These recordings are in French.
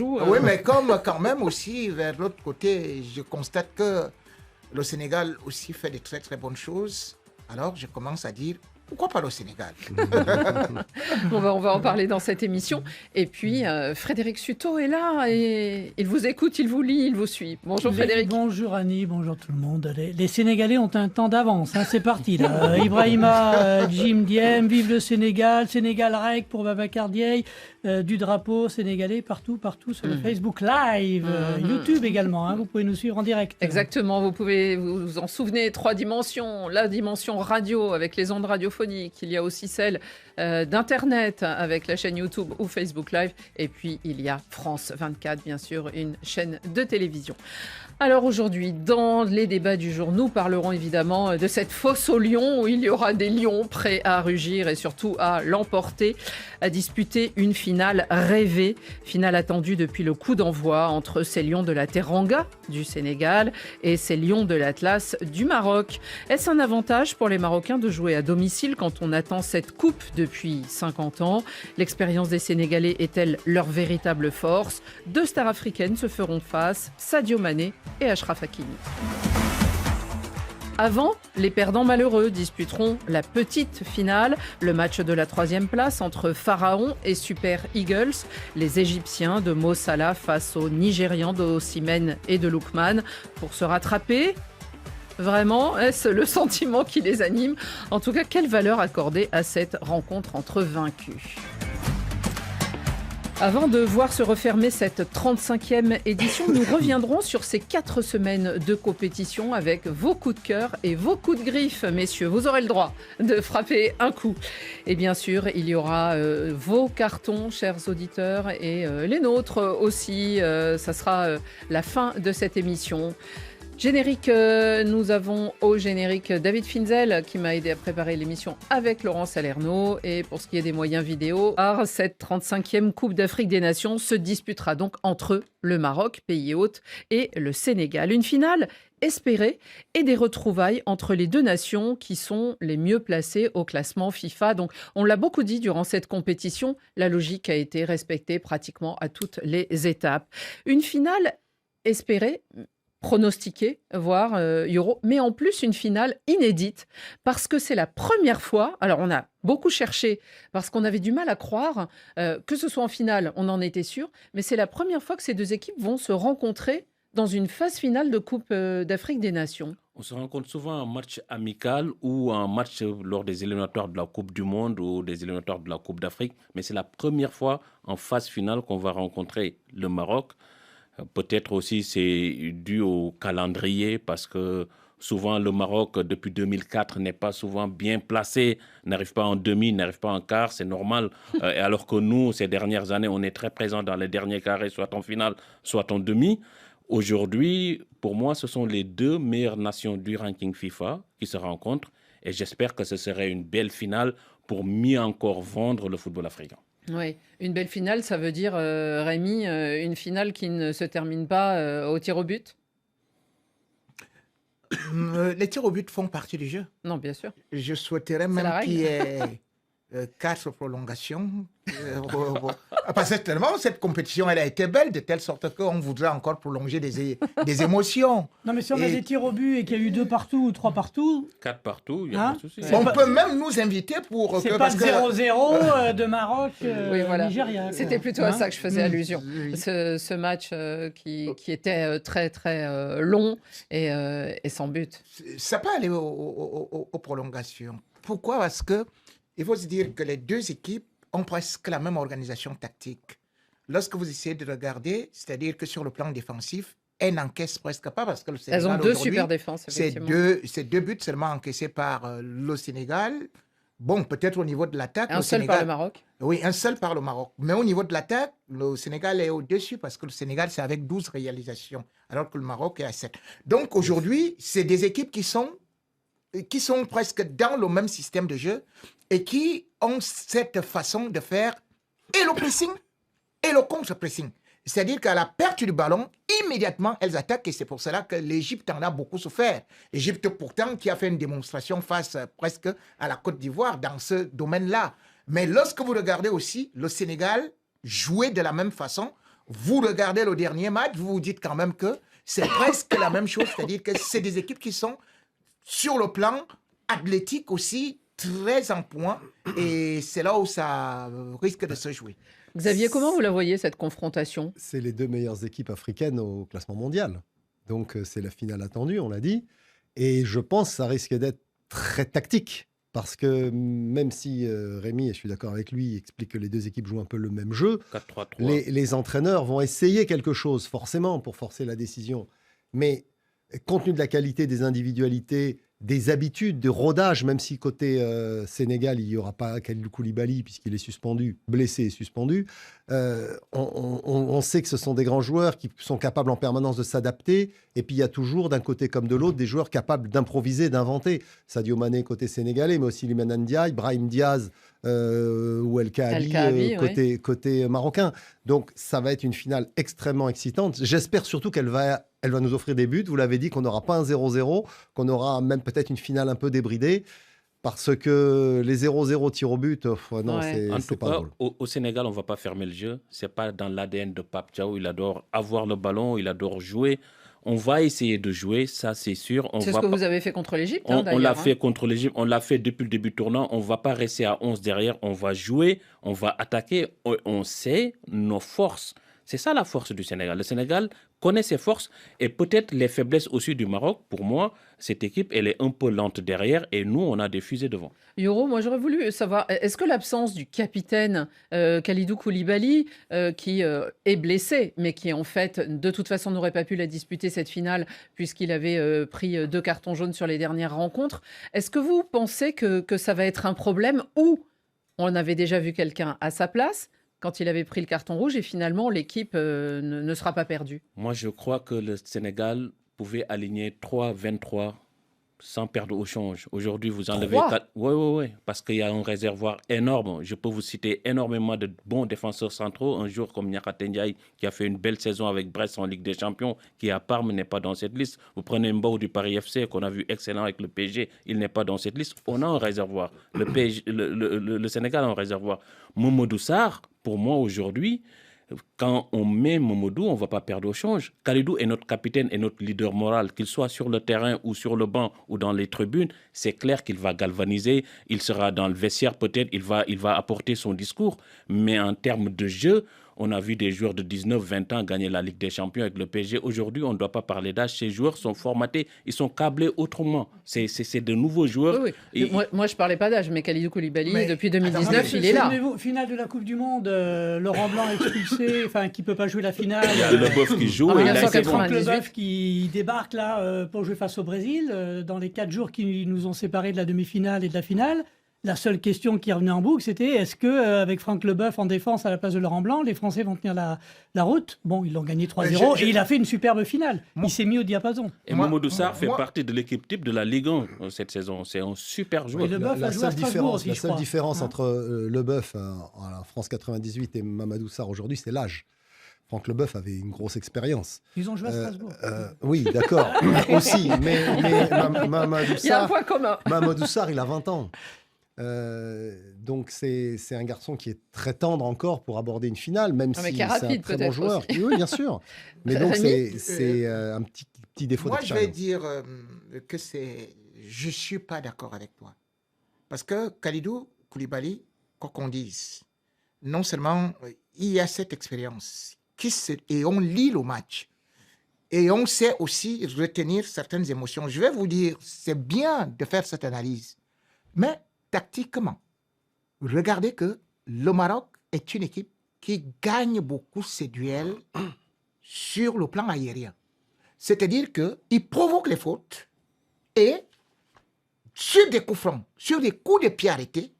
Oui, mais comme quand même aussi, vers l'autre côté, je constate que le Sénégal aussi fait de très très bonnes choses. Alors je commence à dire, pourquoi pas le Sénégal? On va en parler dans cette émission. Et puis, Frédéric Suto est là et il vous écoute, il vous lit, il vous suit. Bonjour Frédéric. Bonjour Annie, bonjour tout le monde. Les Sénégalais ont un temps d'avance, hein, c'est parti là. Ibrahima, Jim Diem, vive le Sénégal, Sénégal Rec pour Babacar Dieye, du drapeau sénégalais partout sur le Facebook Live, YouTube également, hein, vous pouvez nous suivre en direct. Exactement, vous pouvez vous en souvenir, 3 dimensions, la dimension radio avec les ondes radiophoniques, il y a aussi celle d'Internet avec la chaîne YouTube ou Facebook Live, et puis il y a France 24, bien sûr, une chaîne de télévision. Alors aujourd'hui, dans les débats du jour, nous parlerons évidemment de cette fosse aux lions où il y aura des lions prêts à rugir et surtout à l'emporter, à disputer une finale rêvée, finale attendue depuis le coup d'envoi entre ces lions de la Teranga du Sénégal et ces lions de l'Atlas du Maroc. Est-ce un avantage pour les Marocains de jouer à domicile quand on attend cette coupe depuis 50 ans? L'expérience des Sénégalais est-elle leur véritable force? 2 stars africaines se feront face, Sadio Mané et Achraf Hakimi. Avant, les perdants malheureux disputeront la petite finale, le match de la 3e place entre Pharaon et Super Eagles, les Égyptiens de Mo Salah face aux Nigérians de Osimhen et de Lookman. Pour se rattraper, vraiment, est-ce le sentiment qui les anime? En tout cas, quelle valeur accorder à cette rencontre entre vaincus? Avant de voir se refermer cette 35e édition, nous reviendrons sur ces 4 semaines de compétition avec vos coups de cœur et vos coups de griffe. Messieurs, vous aurez le droit de frapper un coup. Et bien sûr, il y aura vos cartons, chers auditeurs, et les nôtres aussi. Ça sera la fin de cette émission. Générique, nous avons au générique David Finzel qui m'a aidé à préparer l'émission avec Laurent Salerno. Et pour ce qui est des moyens vidéo, cette 35e Coupe d'Afrique des Nations se disputera donc entre le Maroc, pays hôte, et le Sénégal. Une finale espérée et des retrouvailles entre les 2 nations qui sont les mieux placées au classement FIFA. Donc, on l'a beaucoup dit durant cette compétition, la logique a été respectée pratiquement à toutes les étapes. Une finale espérée, pronostiqué, voire Euro, mais en plus une finale inédite, parce que c'est la première fois, alors on a beaucoup cherché, parce qu'on avait du mal à croire, que ce soit en finale, on en était sûr, mais c'est la première fois que ces 2 équipes vont se rencontrer dans une phase finale de Coupe d'Afrique des Nations. On se rencontre souvent en match amical ou en match lors des éliminatoires de la Coupe du Monde ou des éliminatoires de la Coupe d'Afrique, mais c'est la première fois en phase finale qu'on va rencontrer le Maroc. Peut-être aussi c'est dû au calendrier parce que souvent le Maroc depuis 2004 n'est pas souvent bien placé, n'arrive pas en demi, n'arrive pas en quart, c'est normal. Alors que nous, ces dernières années, on est très présents dans les derniers carrés, soit en finale, soit en demi. Aujourd'hui, pour moi, ce sont les 2 meilleures nations du ranking FIFA qui se rencontrent et j'espère que ce serait une belle finale pour mieux encore vendre le football africain. Oui, une belle finale, ça veut dire, Rémi, une finale qui ne se termine pas au tir au but? Les tirs au but font partie du jeu. Non, bien sûr. Je souhaiterais C'est la même règle. qu'il y ait 4 prolongations. Parce que tellement cette compétition, elle a été belle, de telle sorte qu'on voudrait encore prolonger des émotions. Non mais si on a Et- des tirs au but et qu'il y a eu 2 partout ou 3 partout, 4 partout, il n'y a Hein pas de souci. C'est On pas- peut même nous inviter pour c'est que... pas parce de que 0-0 de Maroc, Oui, voilà. Nigeria. quoi. C'était plutôt à Hein ça que je faisais allusion. Oui. Ce match qui était très, très long et sans but. ça peut aller aux prolongations. Pourquoi? Parce que il faut se dire que les 2 équipes ont presque la même organisation tactique. Lorsque vous essayez de regarder, c'est-à-dire que sur le plan défensif, elles n'encaissent presque pas parce que le Elles ont Sénégal 2 aujourd'hui, super défenses, c'est effectivement. c'est 2 buts seulement encaissés par le Sénégal. Bon, peut-être au niveau de l'attaque, Un le seul Sénégal... par le Maroc. Oui, un seul par le Maroc. Mais au niveau de l'attaque, le Sénégal est au-dessus parce que le Sénégal, c'est avec 12 réalisations, alors que le Maroc est à 7. Donc aujourd'hui, c'est des équipes qui sont presque dans le même système de jeu et qui ont cette façon de faire et le pressing et le contre-pressing. C'est-à-dire qu'à la perte du ballon, immédiatement, elles attaquent et c'est pour cela que l'Égypte en a beaucoup souffert. L'Égypte, pourtant, qui a fait une démonstration face presque à la Côte d'Ivoire dans ce domaine-là. Mais lorsque vous regardez aussi le Sénégal jouer de la même façon, vous regardez le dernier match, vous vous dites quand même que c'est presque la même chose, c'est-à-dire que c'est des équipes qui sont sur le plan athlétique aussi très en point, et c'est là où ça risque de se jouer. Xavier, comment vous la voyez, cette confrontation? C'est les 2 meilleures équipes africaines au classement mondial. Donc, c'est la finale attendue, on l'a dit. Et je pense que ça risque d'être très tactique. Parce que même si Rémi, et je suis d'accord avec lui, explique que les 2 équipes jouent un peu le même jeu, 4-3-3. les entraîneurs vont essayer quelque chose, forcément, pour forcer la décision. Mais compte tenu de la qualité des individualités, des habitudes, de rodage, même si côté Sénégal, il n'y aura pas Kalidou Koulibaly, puisqu'il est suspendu, blessé et suspendu, on sait que ce sont des grands joueurs qui sont capables en permanence de s'adapter. Et puis, il y a toujours, d'un côté comme de l'autre, des joueurs capables d'improviser, d'inventer. Sadio Mané, côté sénégalais, mais aussi Iliman Ndiaye, Brahim Diaz ou El Kaabi, côté marocain. Donc, ça va être une finale extrêmement excitante. J'espère surtout qu'elle va nous offrir des buts. Vous l'avez dit, qu'on n'aura pas un 0-0, qu'on aura même peut-être une finale un peu débridée. Parce que les 0-0 tirs au but, non, Ouais. En c'est tout pas cas, drôle. au Sénégal, on ne va pas fermer le jeu. Ce n'est pas dans l'ADN de Pape Thiaw. Il adore avoir le ballon, il adore jouer. On va essayer de jouer, ça c'est sûr. C'est ce que vous avez fait contre l'Égypte, On d'ailleurs. l'a fait contre l'Égypte, on l'a fait depuis le début du tournant. On ne va pas rester à 11 derrière, on va jouer, on va attaquer. On sait nos forces. C'est ça la force du Sénégal. Le Sénégal connaît ses forces et peut-être les faiblesses aussi du Maroc. Pour moi, cette équipe, elle est un peu lente derrière et nous, on a des fusées devant. Yoro, moi j'aurais voulu savoir, est-ce que l'absence du capitaine Kalidou Koulibaly, qui est blessé, mais qui en fait, de toute façon, n'aurait pas pu la disputer cette finale puisqu'il avait pris 2 cartons jaunes sur les dernières rencontres, est-ce que vous pensez que ça va être un problème ou on avait déjà vu quelqu'un à sa place quand il avait pris le carton rouge et finalement l'équipe ne sera pas perdue? Moi, je crois que le Sénégal pouvait aligner 3-23 sans perdre au change. Aujourd'hui, vous enlevez 3? 4. Oui, parce qu'il y a un réservoir énorme. Je peux vous citer énormément de bons défenseurs centraux. Un joueur comme Niakhaté Ndiaye, qui a fait une belle saison avec Brest en Ligue des Champions, qui à Parme n'est pas dans cette liste. Vous prenez Mbao du Paris FC, qu'on a vu excellent avec le PSG, il n'est pas dans cette liste. On a un réservoir. Le Sénégal a un réservoir. Mamadou Sarr, pour moi aujourd'hui, quand on met Mamadou, on ne va pas perdre au change. Kalidou est notre capitaine et notre leader moral. Qu'il soit sur le terrain ou sur le banc ou dans les tribunes, c'est clair qu'il va galvaniser. Il sera dans le vestiaire peut-être, il va apporter son discours. Mais en termes de jeu, on a vu des joueurs de 19-20 ans gagner la Ligue des Champions avec le PSG. Aujourd'hui, on ne doit pas parler d'âge. Ces joueurs sont formatés, ils sont câblés autrement. C'est de nouveaux joueurs. Oui. Et- Moi, je ne parlais pas d'âge, mais Kalidou Koulibaly, Mais- depuis 2019, attendez, il est là. Souvenez-vous, finale de la Coupe du Monde, Laurent Blanc expulsé, enfin qui peut pas jouer la finale. Il y a Leboeuf qui joue. En et il a essayé- 1998. Franck Leboeuf qui débarque là pour jouer face au Brésil dans les 4 jours qui nous ont séparés de la demi-finale et de la finale. La seule question qui revenait en boucle, c'était est-ce que avec Franck Leboeuf en défense à la place de Laurent Blanc, les Français vont tenir la route? Bon, ils l'ont gagné 3-0 et il a fait une superbe finale. Il s'est mis au diapason. Et Moi- Mamadou Sarr fait moi- partie de l'équipe type de la Ligue 1 cette saison. C'est un super joueur. Et Leboeuf a joué à Strasbourg aussi, je crois. différence Hein. entre Leboeuf en France 98 et Mamadou Sarr aujourd'hui, c'est l'âge. Franck Leboeuf avait une grosse expérience. Ils ont joué à Strasbourg. Oui, d'accord, aussi, mais Mamadou Il y a un Sarr, point commun. Mamadou Sarr, il a 20 ans. Donc c'est un garçon qui est très tendre encore pour aborder une finale, même Ah, mais si qui est c'est un rapide, très bon peut-être joueur. aussi. Oui, bien sûr. Mais donc Rémi c'est un petit défaut Moi, je vais d'expérience. dire que c'est... Je ne suis pas d'accord avec toi. Parce que Kalidou Koulibaly, quoi qu'on dise, non seulement il y a cette expérience, et on lit le match, et on sait aussi retenir certaines émotions. Je vais vous dire, c'est bien de faire cette analyse, mais tactiquement, regardez que le Maroc est une équipe qui gagne beaucoup ses duels sur le plan aérien. C'est-à-dire qu'ils provoquent les fautes et sur des coups francs, sur des coups de pied arrêtés,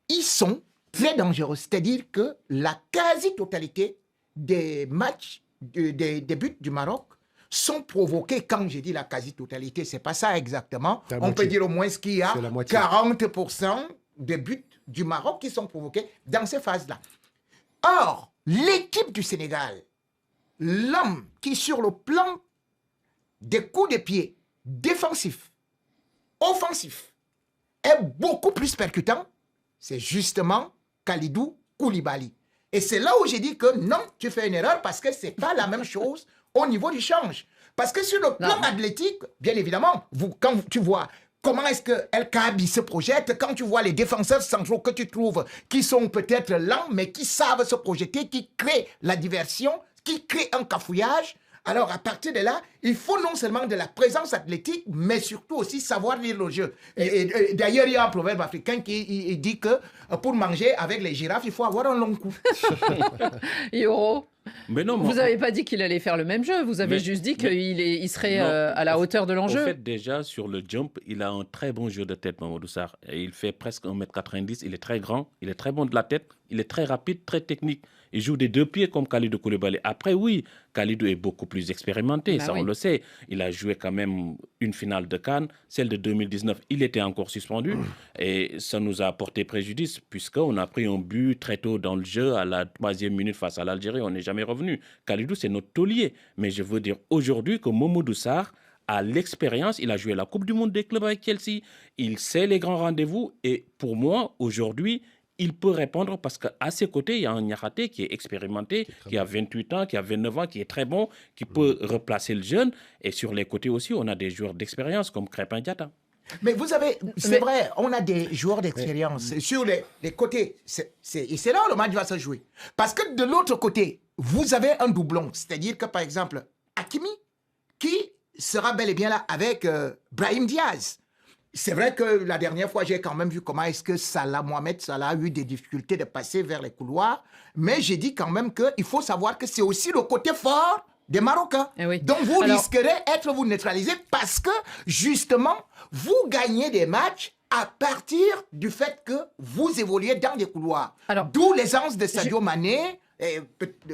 ils sont très dangereux. C'est-à-dire que la quasi-totalité des matchs, des buts du Maroc sont provoqués. Quand je dis la quasi-totalité, c'est pas ça exactement. C'est la On moitié. peut dire au moins qu'il y a C'est la moitié. 40% des buts du Maroc qui sont provoqués dans ces phases-là. Or, l'équipe du Sénégal, l'homme qui sur le plan des coups de pied défensifs, offensifs, est beaucoup plus percutant, c'est justement Kalidou Koulibaly. Et c'est là où j'ai dit que non, tu fais une erreur parce que c'est pas la même chose au niveau du change. Parce que sur le plan athlétique, bien évidemment, quand tu vois comment est-ce que El Kaabi se projette, quand tu vois les défenseurs centraux que tu trouves qui sont peut-être lents, mais qui savent se projeter, qui créent la diversion, qui créent un cafouillage. Alors, à partir de là, il faut non seulement de la présence athlétique, mais surtout aussi savoir lire le jeu. Et d'ailleurs, il y a un proverbe africain qui dit que pour manger avec les girafes, il faut avoir un long cou. Yoro, Mais non, vous n'avez pas dit qu'il allait faire le même jeu, vous avez juste dit qu'il serait à la hauteur de l'enjeu. En fait, déjà, sur le jump, il a un très bon jeu de tête, Mamadou Sarr. Et il fait presque 1m90, il est très grand, il est très bon de la tête, il est très rapide, très technique. Il joue des deux pieds comme Kalidou Koulibaly. Après, oui, Kalidou est beaucoup plus expérimenté, ça on le sait. Il a joué quand même une finale de CAN, celle de 2019, il était encore suspendu. Et ça nous a porté préjudice, puisqu'on a pris un but très tôt dans le jeu, à la 3e minute face à l'Algérie, on n'est jamais revenu. Kalidou, c'est notre taulier. Mais je veux dire aujourd'hui que Mamadou Sarr a l'expérience, il a joué la Coupe du Monde des clubs avec Chelsea, il sait les grands rendez-vous. Et pour moi, aujourd'hui, il peut répondre parce qu'à ses côtés, il y a un Niakhaté qui est expérimenté, qui a 28 ans, qui a 29 ans, qui est très bon, qui peut replacer le jeune. Et sur les côtés aussi, on a des joueurs d'expérience comme Crépin Diatta. Mais vous avez, c'est vrai, on a des joueurs d'expérience sur les côtés. Et c'est là où le match va se jouer. Parce que de l'autre côté, vous avez un doublon. C'est-à-dire que, par exemple, Hakimi, qui sera bel et bien là avec Brahim Diaz. C'est vrai que la dernière fois, j'ai quand même vu comment est-ce que Mohamed Salah a eu des difficultés de passer vers les couloirs. Mais j'ai dit quand même qu'il faut savoir que c'est aussi le côté fort des Marocains. Donc vous risquerez d'être vous neutralisé parce que justement, vous gagnez des matchs à partir du fait que vous évoluez dans des couloirs. D'où l'aisance de Sadio Mané.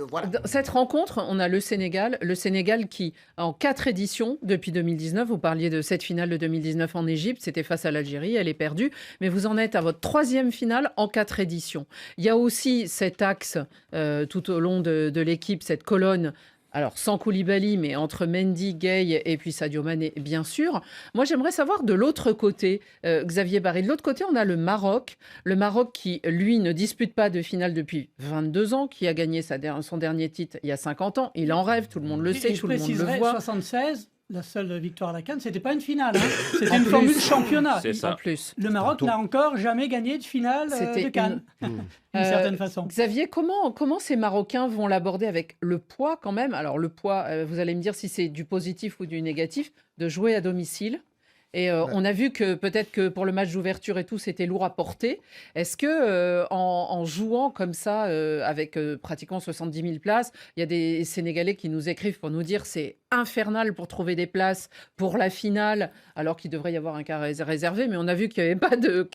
Voilà. Dans cette rencontre, on a le Sénégal qui, en 4 éditions depuis 2019, vous parliez de cette finale de 2019 en Égypte, c'était face à l'Algérie, elle est perdue, mais vous en êtes à votre 3e finale en 4 éditions. Il y a aussi cet axe tout au long de l'équipe, cette colonne. Alors, sans Koulibaly, mais entre Mendy, Gueye et puis Sadio Mané, bien sûr. Moi, j'aimerais savoir de l'autre côté, Xavier Barry. De l'autre côté, on a le Maroc. Le Maroc qui, lui, ne dispute pas de finale depuis 22 ans, qui a gagné son dernier titre il y a 50 ans. Il en rêve, tout le monde le sait, tout le monde le voit. 76, la seule victoire à la CAN, c'était pas une finale. C'était une formule championnat. C'est ça. En plus. Le Maroc n'a encore jamais gagné de finale de CAN. D'une certaine façon. Xavier, comment ces Marocains vont l'aborder avec le poids quand même? Alors le poids, vous allez me dire si c'est du positif ou du négatif, de jouer à domicile. Et on a vu que peut-être que pour le match d'ouverture et tout, c'était lourd à porter. Est-ce que en jouant comme ça, avec pratiquement 70 000 places, il y a des Sénégalais qui nous écrivent pour nous dire c'est infernal pour trouver des places pour la finale, alors qu'il devrait y avoir un cas réservé, mais on a vu qu'il n'y avait pas de